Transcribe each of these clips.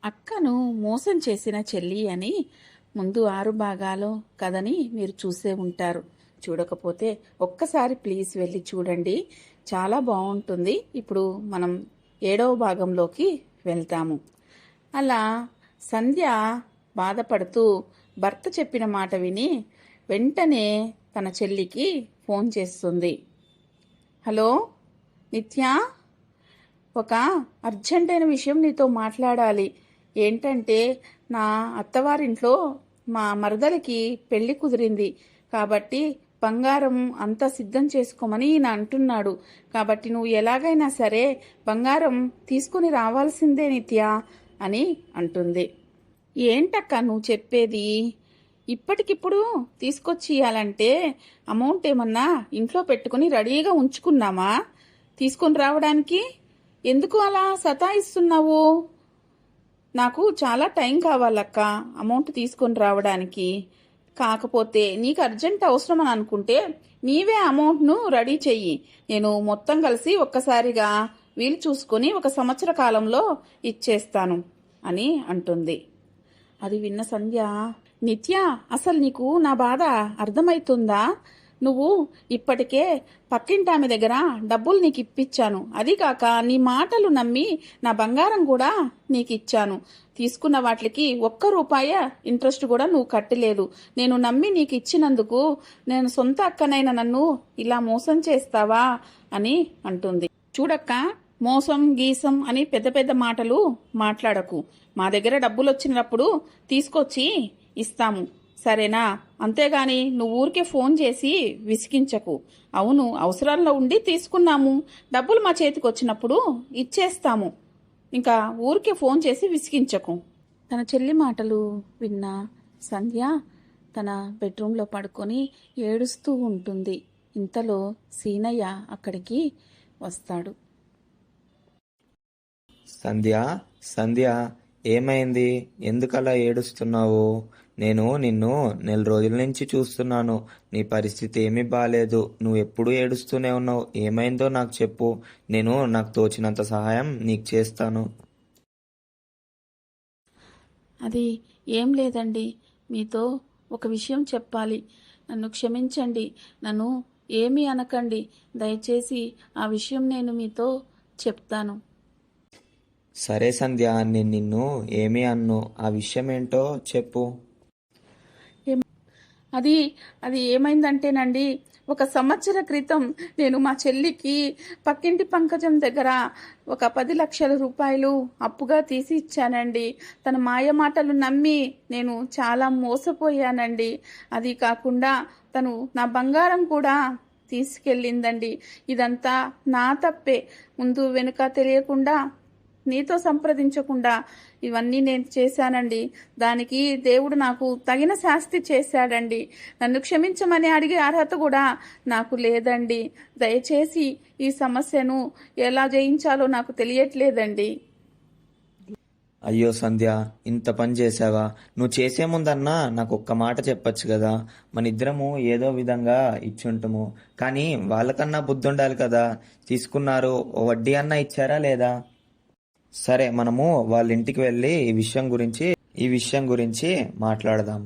అక్కను మోసం చేసిన చెల్లి అని ముందు 6 భాగాలు కథని మీరు చూసే ఉంటారు. చూడకపోతే ఒక్కసారి ప్లీజ్ వెళ్ళి చూడండి, చాలా బాగుంటుంది. ఇప్పుడు మనం 7వ భాగంలోకి వెళ్తాము. అలా సంధ్య బాధపడుతూ భర్త చెప్పిన మాట విని వెంటనే తన చెల్లికి ఫోన్ చేస్తుంది. హలో నిత్య, ఒక అర్జెంటైన విషయం నీతో మాట్లాడాలి. ఏంటంటే నా అత్తవారింట్లో మా మరదలికి పెళ్లి కుదిరింది కాబట్టి బంగారం అంతా సిద్ధం చేసుకోమని ఈయన అంటున్నాడు. కాబట్టి నువ్వు ఎలాగైనా సరే బంగారం తీసుకుని రావాల్సిందే నిత్య అని అంటుంది. ఏంటక్క నువ్వు చెప్పేది? ఇప్పటికిప్పుడు తీసుకొచ్చి ఇవ్వాలంటే అమౌంట్ ఏమన్నా ఇంట్లో పెట్టుకుని రెడీగా ఉంచుకున్నామా తీసుకొని రావడానికి? ఎందుకు అలా సతాయిస్తున్నావు? నాకు చాలా టైం కావాలక్క అమౌంట్ తీసుకొని రావడానికి. కాకపోతే నీకు అర్జెంట్ అవసరం అని అనుకుంటే నీవే అమౌంట్ను రెడీ చెయ్యి. నేను మొత్తం కలిసి ఒక్కసారిగా వీలు చూసుకొని 1 సంవత్సర కాలంలో ఇచ్చేస్తాను అని అంటుంది. అది విన్న సంధ్య, నిత్య అసలు నీకు నా బాధ అర్థమవుతుందా? నువ్వు ఇప్పటికే పక్కింటి ఆమె దగ్గర డబ్బులు నీకు ఇప్పించాను. అది కాక నీ మాటలు నమ్మి నా బంగారం కూడా నీకు ఇచ్చాను. తీసుకున్న వాటికి 1 రూపాయి ఇంట్రెస్ట్ కూడా నువ్వు కట్టలేదు. నేను నమ్మి నీకు ఇచ్చినందుకు నేను సొంత అక్కనైన నన్ను ఇలా మోసం చేస్తావా అని అంటుంది. చూడక్క, మోసం గీసం అని పెద్ద పెద్ద మాటలు మాట్లాడకు. మా దగ్గర డబ్బులు వచ్చినప్పుడు తీసుకొచ్చి ఇస్తాము, సరేనా? అంతేగాని నువ్వు ఊరికే ఫోన్ చేసి విసిగించకు. అవును, అవసరాల్లో ఉండి తీసుకున్నాము, డబ్బులు మా చేతికి వచ్చినప్పుడు ఇచ్చేస్తాము. ఇంకా ఊరికే ఫోన్ చేసి విసిగించకు. తన చెల్లి మాటలు విన్న సంధ్య తన బెడ్రూమ్లో పడుకొని ఏడుస్తూ ఉంటుంది. ఇంతలో సీనయ్య అక్కడికి వస్తాడు. సంధ్య, సంధ్య, ఏమైంది? ఎందుకలా ఏడుస్తున్నావు? నేను నిన్ను 4 రోజుల నుంచి చూస్తున్నాను. నీ పరిస్థితి ఏమీ బాలేదు. నువ్వు ఎప్పుడూ ఏడుస్తూనే ఉన్నావు. ఏమైందో నాకు చెప్పు. నేను నాకు తోచినంత సహాయం నీకు చేస్తాను. అది ఏం లేదండి, మీతో ఒక విషయం చెప్పాలి. నన్ను క్షమించండి, నన్ను ఏమీ అనకండి. దయచేసి ఆ విషయం నేను మీతో చెప్తాను. సరే సంధ్య, నేను నిన్ను ఏమీ అన్ను. ఆ విషయం ఏంటో చెప్పు. అది అది ఏమైందంటేనండి, 1 సంవత్సర క్రితం నేను మా చెల్లికి పక్కింటి పంకజం దగ్గర ఒక 10 లక్షల రూపాయలు అప్పుగా తీసి ఇచ్చానండి. తన మాయ మాటలు నమ్మి నేను చాలా మోసపోయానండి. అది కాకుండా తను నా బంగారం కూడా తీసుకెళ్ళిందండి. ఇదంతా నా తప్పే. ముందు వెనుక తెలియకుండా, నీతో సంప్రదించకుండా ఇవన్నీ నేను చేశానండి. దానికి దేవుడు నాకు తగిన శాస్తి చేశాడండి. నన్ను క్షమించమని అడిగే అర్హత కూడా నాకు లేదండి. దయచేసి ఈ సమస్యను ఎలా జయించాలో నాకు తెలియట్లేదండి. అయ్యో సంధ్య, ఇంత పని చేసావా? నువ్వు చేసే ముందన్నా నాకు ఒక్క మాట చెప్పొచ్చు కదా. మన ఇద్దరము ఏదో విధంగా ఇచ్చుంటాము, కానీ వాళ్ళకన్నా బుద్ధి ఉండాలి కదా. తీసుకున్నారు, ఓ వడ్డీ అన్నా ఇచ్చారా లేదా? సరే, మనము వాళ్ళ ఇంటికి వెళ్ళి ఈ విషయం గురించి మాట్లాడదాం.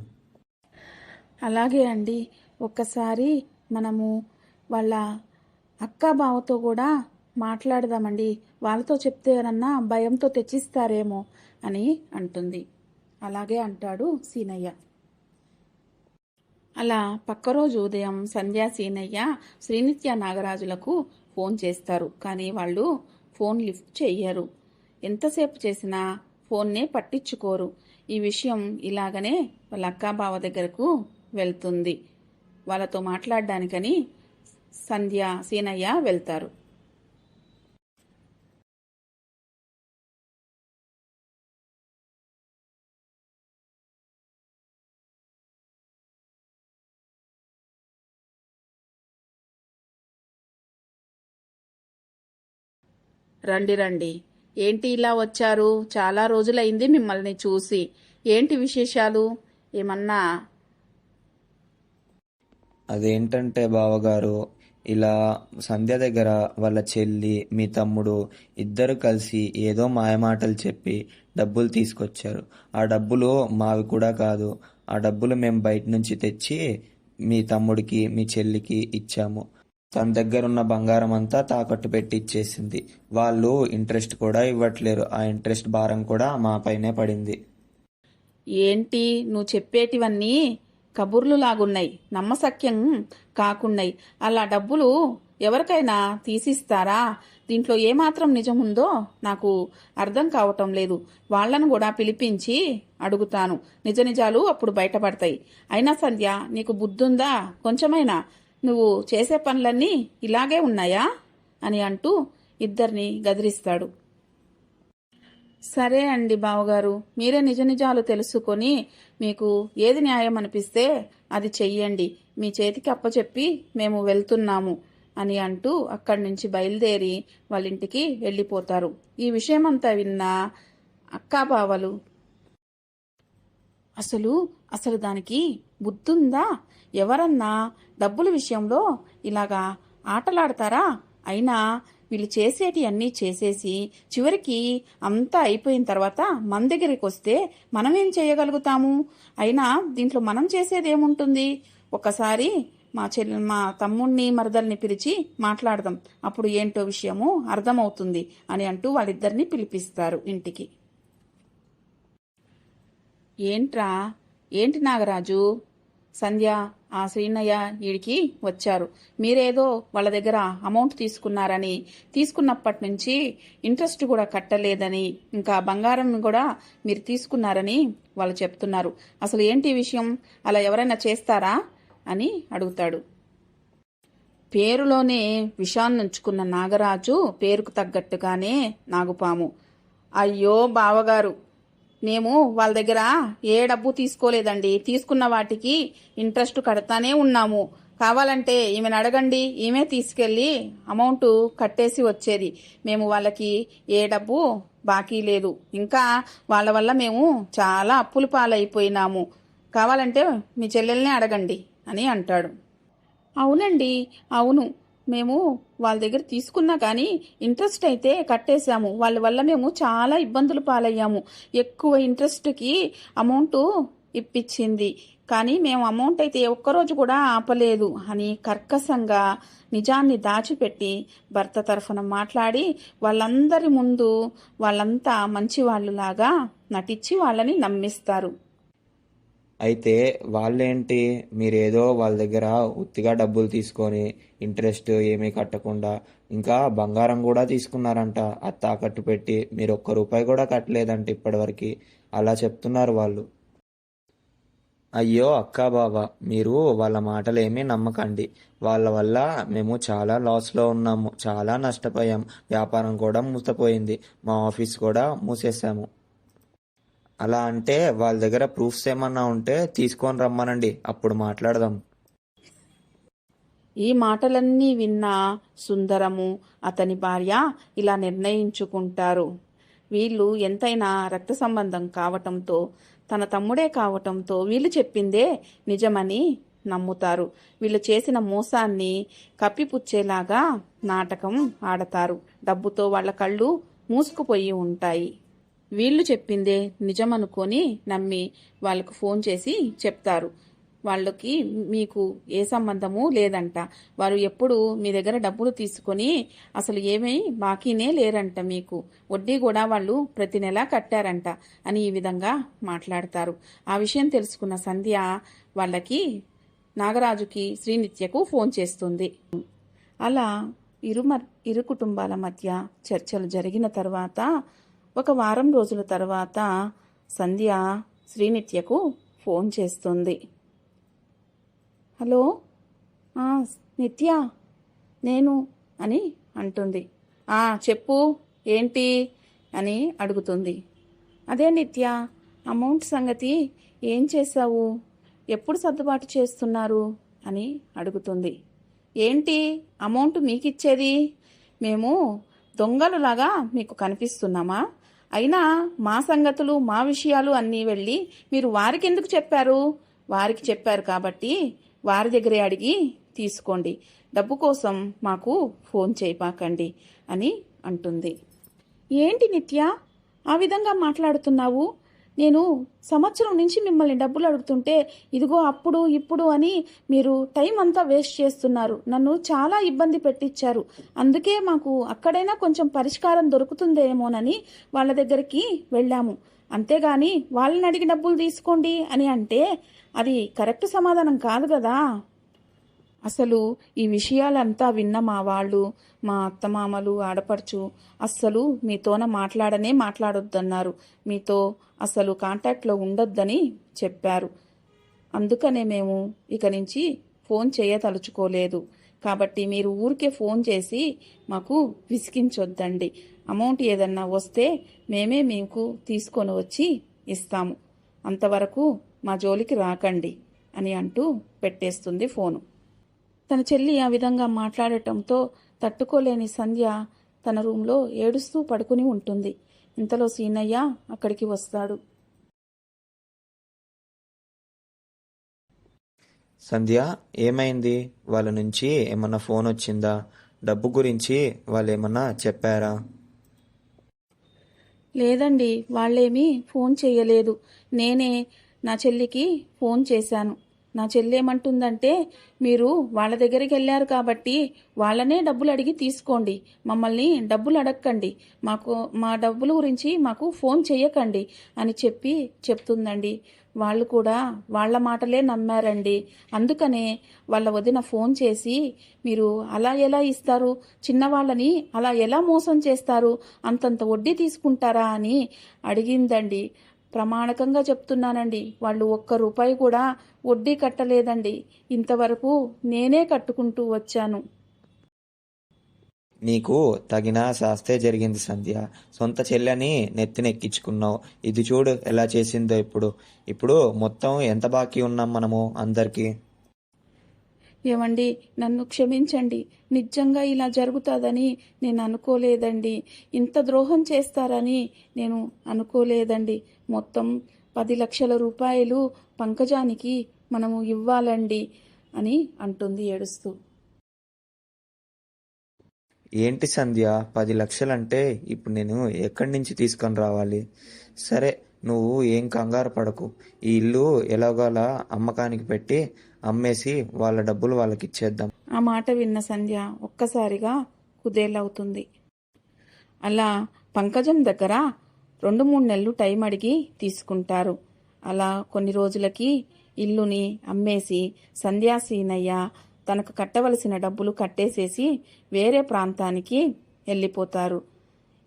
అలాగే అండి. ఒక్కసారి మనము వాళ్ళ అక్క బావతో కూడా మాట్లాడదామండి. వాళ్ళతో చెప్తేనన్నా భయంతో తెచ్చిస్తారేమో అని అంటుంది. అలాగే అంటాడు సీనయ్య. అలా పక్క రోజు ఉదయం సంధ్యా సీనయ్య శ్రీనిత్య నాగరాజులకు ఫోన్ చేస్తారు. కానీ వాళ్ళు ఫోన్ లిఫ్ట్ చెయ్యరు. ఎంతసేపు చేసినా ఫోన్నే పట్టించుకోరు. ఈ విషయం ఇలాగనే వాళ్ళ అక్కా బావ దగ్గరకు వెళ్తుంది. వాళ్ళతో మాట్లాడడానికని సంధ్య సీనయ్య వెళ్తారు. రండి రండి, ఏంటి ఇలా వచ్చారు? చాలా రోజులైంది మిమ్మల్ని చూసి. ఏంటి విశేషాలు? ఏమన్నా? అదేంటంటే బావగారు, ఇలా సంధ్య దగ్గర వాళ్ళ చెల్లి మీ తమ్ముడు ఇద్దరు కలిసి ఏదో మాయమాటలు చెప్పి డబ్బులు తీసుకొచ్చారు. ఆ డబ్బులు మావి కూడా కాదు. ఆ డబ్బులు మేము బయట నుంచి తెచ్చి మీ తమ్ముడికి మీ చెల్లికి ఇచ్చాము. తన దగ్గర ఉన్న బంగారం అంతా తాకట్టు పెట్టి ఇచ్చేసింది. వాళ్ళు ఇంట్రెస్ట్ కూడా ఇవ్వట్లేరు. ఆ ఇంట్రెస్ట్ భారం కూడా మా పైనే పడింది. ఏంటి నువ్వు చెప్పేటివన్నీ కబుర్లు లాగున్నాయి, నమ్మశక్యం కాకున్నాయి. అలా డబ్బులు ఎవరికైనా తీసిస్తారా? దీంట్లో ఏమాత్రం నిజముందో నాకు అర్థం కావటం లేదు. వాళ్లను కూడా పిలిపించి అడుగుతాను. నిజ నిజాలు అప్పుడు బయటపడతాయి. అయినా సంధ్య, నీకు బుద్ధుందా కొంచెమైనా? నువ్వు చేసే పనులన్నీ ఇలాగే ఉన్నాయా అని అంటూ ఇద్దరిని గదిరిస్తాడు. సరే అండి బావగారు, మీరే నిజ నిజాలు తెలుసుకొని మీకు ఏది న్యాయం అనిపిస్తే అది చెయ్యండి. మీ చేతికి అప్పచెప్పి మేము వెళ్తున్నాము అని అంటూ అక్కడి నుంచి బయలుదేరి వాళ్ళింటికి వెళ్ళిపోతారు. ఈ విషయమంతా విన్న అక్కా బావలు అసలు దానికి బుద్ధుందా? ఎవరన్నా డబ్బుల విషయంలో ఇలాగా ఆటలాడతారా? అయినా వీళ్ళు చేసేటి అన్నీ చేసేసి చివరికి అంతా అయిపోయిన తర్వాత మన దగ్గరికి వస్తే మనం ఏం చేయగలుగుతాము? అయినా దీంట్లో మనం చేసేదేముంటుంది? ఒకసారి మా తమ్ముణ్ణి మరదల్ని పిలిచి మాట్లాడదాం, అప్పుడు ఏంటో విషయము అర్థమవుతుంది అని అంటూ వాళ్ళిద్దరిని పిలిపిస్తారు ఇంటికి. ఏంటి నాగరాజు, సంధ్య, ఆ శ్రీనయ్య వీడికి వచ్చారు. మీరేదో వాళ్ళ దగ్గర అమౌంట్ తీసుకున్నప్పటి నుంచి ఇంట్రెస్ట్ కూడా కట్టలేదని, ఇంకా బంగారం కూడా మీరు తీసుకున్నారని వాళ్ళు చెప్తున్నారు. అసలు ఏంటి విషయం? అలా ఎవరైనా చేస్తారా అని అడుగుతాడు. పేరులోనే విషాన్ని ఉంచుకున్న నాగరాజు పేరుకు తగ్గట్టుగానే నాగుపాము. అయ్యో బావగారు, మేము వాళ్ళ దగ్గర ఏ డబ్బు తీసుకోలేదండి. తీసుకున్న వాటికి ఇంట్రెస్ట్ కడతానే ఉన్నాము. కావాలంటే ఈమెను అడగండి, ఈమె తీసుకెళ్లి అమౌంట్ కట్టేసి వచ్చేది. మేము వాళ్ళకి ఏ డబ్బు బాకీ లేదు. ఇంకా వాళ్ళ వల్ల మేము చాలా అప్పుల పాలైపోయినాము. కావాలంటే మీ చెల్లెల్ని అడగండి అని అంటాడు. అవునండి, అవును, మేము వాళ్ళ దగ్గర తీసుకున్నా కానీ ఇంట్రెస్ట్ అయితే కట్టేశాము. వాళ్ళ వల్ల మేము చాలా ఇబ్బందులు పాలయ్యాము. ఎక్కువ ఇంట్రెస్ట్కి అమౌంట్ ఇప్పించింది, కానీ మేము అమౌంట్ అయితే ఒక్కరోజు కూడా ఆపలేదు అని కర్కశంగా నిజాన్ని దాచిపెట్టి భర్త తరఫున మాట్లాడి వాళ్ళందరి ముందు వాళ్ళంతా మంచివాళ్ళులాగా నటించి వాళ్ళని నమ్మిస్తారు. అయితే వాళ్ళేంటి, మీరేదో వాళ్ళ దగ్గర ఉత్తిగా డబ్బులు తీసుకొని ఇంట్రెస్ట్ ఏమీ కట్టకుండా ఇంకా బంగారం కూడా తీసుకున్నారంట. అది తాకట్టు పెట్టి మీరు ఒక్క రూపాయి కూడా కట్టలేదంట ఇప్పటివరకు. అలా చెప్తున్నారు వాళ్ళు. అయ్యో అక్కా బావ, మీరు వాళ్ళ మాటలు ఏమీ నమ్మకండి. వాళ్ళ వల్ల మేము చాలా లాస్లో ఉన్నాము, చాలా నష్టపోయాం. వ్యాపారం కూడా మూతపోయింది, మా ఆఫీస్ కూడా మూసేసాము. అలా అంటే వాళ్ళ దగ్గర ప్రూఫ్స్ ఏమన్నా ఉంటే తీసుకొని రమ్మనండి, అప్పుడు మాట్లాడదాం. ఈ మాటలన్నీ విన్న సుందరము అతని భార్య ఇలా నిర్ణయించుకుంటారు. వీళ్ళు ఎంతైనా రక్త సంబంధం కావటంతో, తన తమ్ముడే కావటంతో వీళ్ళు చెప్పిందే నిజమని నమ్ముతారు. వీళ్ళు చేసిన మోసాన్ని కప్పిపుచ్చేలాగా నాటకం ఆడతారు. డబ్బుతో వాళ్ళ కళ్ళు మూసుకుపోయి ఉంటాయి. వీళ్ళు చెప్పిందే నిజమనుకొని నమ్మి వాళ్ళకు ఫోన్ చేసి చెప్తారు. వాళ్ళకి మీకు ఏ సంబంధము లేదంట. వారు ఎప్పుడు మీ దగ్గర డబ్బులు తీసుకొని అసలు ఏమీ బాకీనే లేరంట. మీకు వడ్డీ కూడా వాళ్ళు ప్రతి నెల కట్టారంట అని ఈ విధంగా మాట్లాడతారు. ఆ విషయం తెలుసుకున్న సంధ్య వాళ్ళకి, నాగరాజుకి, శ్రీనిత్యకు ఫోన్ చేస్తుంది. అలా ఇరు కుటుంబాల మధ్య చర్చలు జరిగిన తర్వాత ఒక వారం రోజుల తర్వాత సంధ్య శ్రీనిత్యకు ఫోన్ చేస్తుంది. హలో, నిత్య నేను అని అంటుంది. చెప్పు, ఏంటి అని అడుగుతుంది. అదే నిత్య, అమౌంట్ సంగతి ఏం చేశావు? ఎప్పుడు సర్దుబాటు చేస్తున్నారు అని అడుగుతుంది. ఏంటి అమౌంట్ మీకిచ్చేది? మేము దొంగలులాగా మీకు కనిపిస్తున్నామా? అయినా మా సంగతులు, మా విషయాలు అన్నీ వెళ్ళి మీరు వారికి ఎందుకు చెప్పారు? వారికి చెప్పారు కాబట్టి వారి దగ్గరే అడిగి తీసుకోండి, డబ్బు కోసం మాకు ఫోన్ చేయపాకండి అని అంటుంది. ఏంటి నిత్య ఆ విధంగా మాట్లాడుతున్నావు? నేను సంవత్సరం నుంచి మిమ్మల్ని డబ్బులు అడుగుతుంటే ఇదిగో అప్పుడు ఇప్పుడు అని మీరు టైం అంతా వేస్ట్ చేస్తున్నారు. నన్ను చాలా ఇబ్బంది పెట్టించారు. అందుకే మాకు అక్కడైనా కొంచెం పరిష్కారం దొరుకుతుందేమోనని వాళ్ళ దగ్గరికి వెళ్ళాము. అంతేగాని వాళ్ళని అడిగి డబ్బులు తీసుకోండి అని అంటే అది కరెక్ట్ సమాధానం కాదు కదా. అసలు ఈ విషయాలంతా విన్న మా వాళ్ళు, మా అత్తమామలు, ఆడపడుచు అస్సలు మీతోన మాట్లాడొద్దన్నారు. మీతో అసలు కాంటాక్ట్లో ఉండొద్దని చెప్పారు. అందుకనే మేము ఇక నుంచి ఫోన్ చేయదలుచుకోలేదు. కాబట్టి మీరు ఊరికే ఫోన్ చేసి మాకు విసిగించొద్దండి. అమౌంట్ ఏదన్నా వస్తే మేమే మీకు తీసుకొని వచ్చి ఇస్తాము. అంతవరకు మా జోలికి రాకండి అని అంటూ పెట్టేస్తుంది ఫోను. తన చెల్లి ఆ విధంగా మాట్లాడటంతో తట్టుకోలేని సంధ్య తన రూంలో ఏడుస్తూ పడుకుని ఉంటుంది. ఇంతలో సీనయ్య అక్కడికి వస్తాడు. సంధ్య, ఏమైంది? వాళ్ళ నుంచి ఏమన్నా ఫోన్ వచ్చిందా? డబ్బు గురించి వాళ్ళు ఏమన్నా చెప్పారా? లేదండి, వాళ్ళేమీ ఫోన్ చేయలేదు. నేనే నా చెల్లికి ఫోన్ చేశాను. నా చెల్లేమంటుందంటే మీరు వాళ్ళ దగ్గరికి వెళ్ళారు కాబట్టి వాళ్ళనే డబ్బులు అడిగి తీసుకోండి, మమ్మల్ని డబ్బులు అడగకండి, మా డబ్బుల గురించి మాకు ఫోన్ చేయకండి అని చెప్తుందండి. వాళ్ళు కూడా వాళ్ళ మాటలే నమ్మారండి. అందుకనే వాళ్ళ వదిన ఫోన్ చేసి మీరు అలా ఎలా ఇస్తారు, చిన్నవాళ్ళని అలా ఎలా మోసం చేస్తారు, అంతంత వడ్డీ తీసుకుంటారా అని అడిగిందండి. ప్రమాణకంగా చెప్తున్నానండి, వాళ్ళు ₹1 కూడా వడ్డీ కట్టలేదండి. ఇంతవరకు నేనే కట్టుకుంటూ వచ్చాను. నీకు తగిన శాస్తే జరిగింది సంధ్య. సొంత చెల్లెని నెత్తినెక్కించుకున్నావు. ఇది చూడు ఎలా చేసిందో. ఇప్పుడు మొత్తం ఎంత బాకీ ఉన్నాం మనము అందరికీ? ఏమండి, నన్ను క్షమించండి. నిజంగా ఇలా జరుగుతుందని నేను అనుకోలేదండి. ఇంత ద్రోహం చేస్తారని నేను అనుకోలేదండి. మొత్తం 10 లక్షల రూపాయలు పంకజానికి మనము ఇవ్వాలండి అని అంటుంది ఏడుస్తూ. ఏంటి సంధ్య, 10 లక్షలంటే ఇప్పుడు నేను ఎక్కడి నుంచి తీసుకొని రావాలి? సరే, నువ్వు ఏం కంగారు పడకు. ఈ ఇల్లు ఎలాగోలా అమ్మకానికి పెట్టి అమ్మేసి వాళ్ళ డబ్బులు వాళ్ళకి ఇచ్చేద్దాం. ఆ మాట విన్న సంధ్య ఒక్కసారిగా కుదేలవుతుంది. అలా పంకజం దగ్గర 2-3 నెలలు టైం అడిగి తీసుకుంటారు. అలా కొన్ని రోజులకి ఇల్లుని అమ్మేసి సంధ్యాసీనయ్య తనకు కట్టవలసిన డబ్బులు కట్టేసేసి వేరే ప్రాంతానికి వెళ్ళిపోతారు.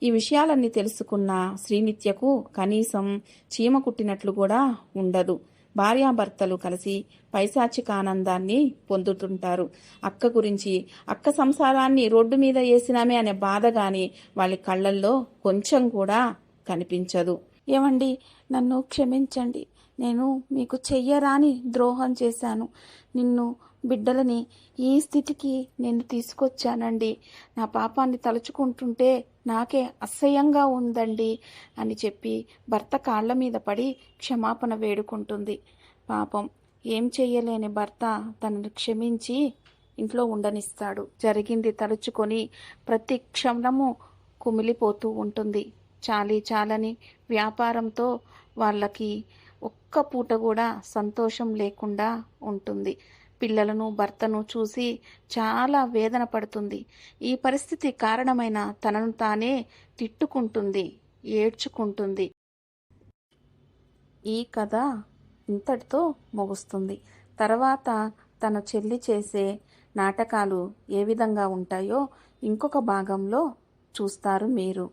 ఈ విషయాలన్నీ తెలుసుకున్న శ్రీనిత్యకు కనీసం చీమ కుట్టినట్లు కూడా ఉండదు. భార్యాభర్తలు కలిసి పైశాచిక ఆనందాన్ని పొందుతుంటారు. అక్క గురించి, అక్క సంసారాన్ని రోడ్డు మీద వేసినామే అనే బాధ గాని వాళ్ళ కళ్ళల్లో కొంచెం కూడా కనిపించదు. ఏమండి, నన్ను క్షమించండి. నేను మీకు చెయ్యరాని ద్రోహం చేశాను. నిన్ను బిడ్డలని ఈ స్థితికి నేను తీసుకొచ్చానండి. నా పాపాన్ని తలుచుకుంటుంటే నాకే అసహ్యంగా ఉందండి అని చెప్పి భర్త కాళ్ల మీద పడి క్షమాపణ వేడుకుంటుంది. పాపం, ఏం చెయ్యలేని భర్త తనను క్షమించి ఇంట్లో ఉండనిస్తాడు. జరిగింది తలుచుకొని ప్రతి క్షణము కుమిలిపోతూ ఉంటుంది. చాలని వ్యాపారంతో వాళ్ళకి ఒక్క పూట కూడా సంతోషం లేకుండా ఉంటుంది. పిల్లలను, భర్తను చూసి చాలా వేదన పడుతుంది. ఈ పరిస్థితి కారణమైన తనను తానే తిట్టుకుంటుంది, ఏడ్చుకుంటుంది. ఈ కథ ఇంతటితో ముగుస్తుంది. తర్వాత తన చెల్లి చేసే నాటకాలు ఏ విధంగా ఉంటాయో ఇంకొక భాగంలో చూస్తారు మీరు.